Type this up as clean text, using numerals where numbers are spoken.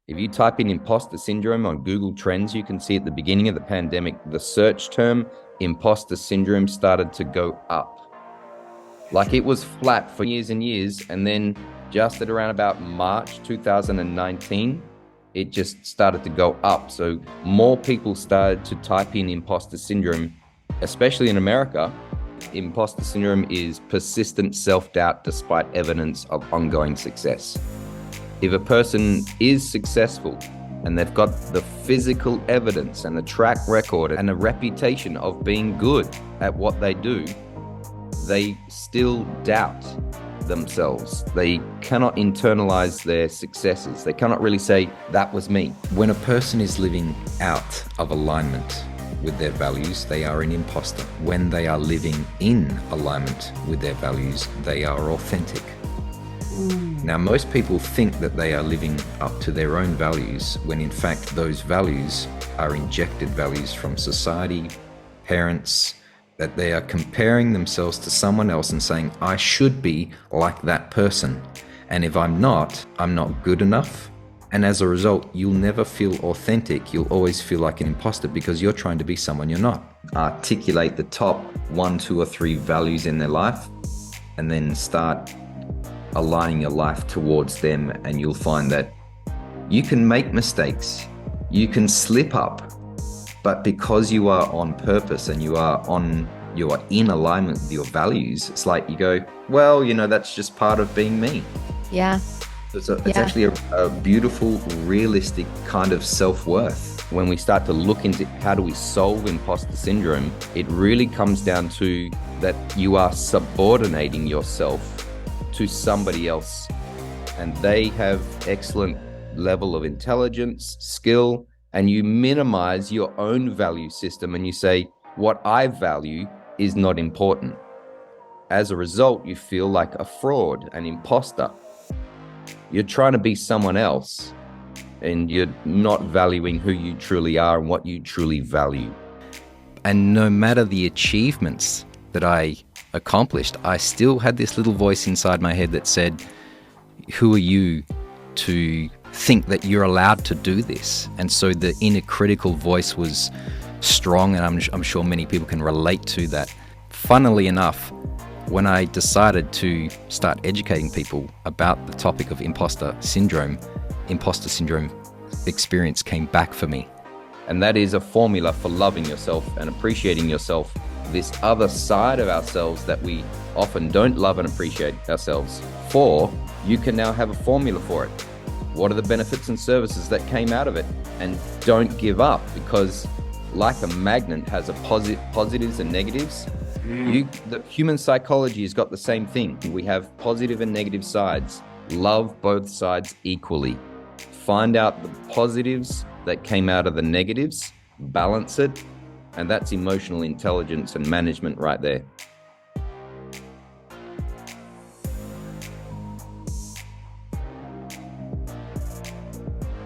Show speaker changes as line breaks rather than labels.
If you type in imposter syndrome on Google Trends, you can see at the beginning of the pandemic, the search term imposter syndrome started to go up. Like it was flat for years and years. And then just at around about March 2019, it just started to go up. So more people started to type in imposter syndrome, especially in America. Imposter syndrome is persistent self-doubt despite evidence of ongoing success. If a person is successful and they've got the physical evidence and the track record and a reputation of being good at what they do, they still doubt themselves. They cannot internalize their successes. They cannot really say, that was me.
When a person is living out of alignment with their values, they are an imposter. When they are living in alignment with their values, they are authentic. Now, most people think that they are living up to their own values, when in fact those values are injected values from society, parents, that they are comparing themselves to someone else and saying, I should be like that person. And if I'm not good enough. And as a result, you'll never feel authentic. You'll always feel like an imposter because you're trying to be someone you're not. Articulate the top 1, 2, or 3 values in their life, and then start aligning your life towards them, and you'll find that you can make mistakes, you can slip up, but because you are on purpose and you are in alignment with your values, it's like you go, well, that's just part of being me.
Yeah.
It's actually a beautiful, realistic kind of self-worth.
When we start to look into how do we solve imposter syndrome, it really comes down to that you are subordinating yourself to somebody else, and they have excellent level of intelligence, skill, and you minimize your own value system and you say, what I value is not important. As a result, you feel like a fraud, an imposter. You're trying to be someone else and you're not valuing who you truly are and what you truly value.
And no matter the achievements that I accomplished, I still had this little voice inside my head that said, who are you to think that you're allowed to do this? And so the inner critical voice was strong, and I'm sure many people can relate to that. Funnily enough, when I decided to start educating people about the topic of imposter syndrome experience came back for me.
And that is a formula for loving yourself and appreciating yourself. This other side of ourselves that we often don't love and appreciate ourselves for, you can now have a formula for it. What are the benefits and services that came out of it? And don't give up, because like a magnet has a positives and negatives. The human psychology has got the same thing. We have positive and negative sides. Love both sides equally. Find out the positives that came out of the negatives, balance it, and that's emotional intelligence and management right there.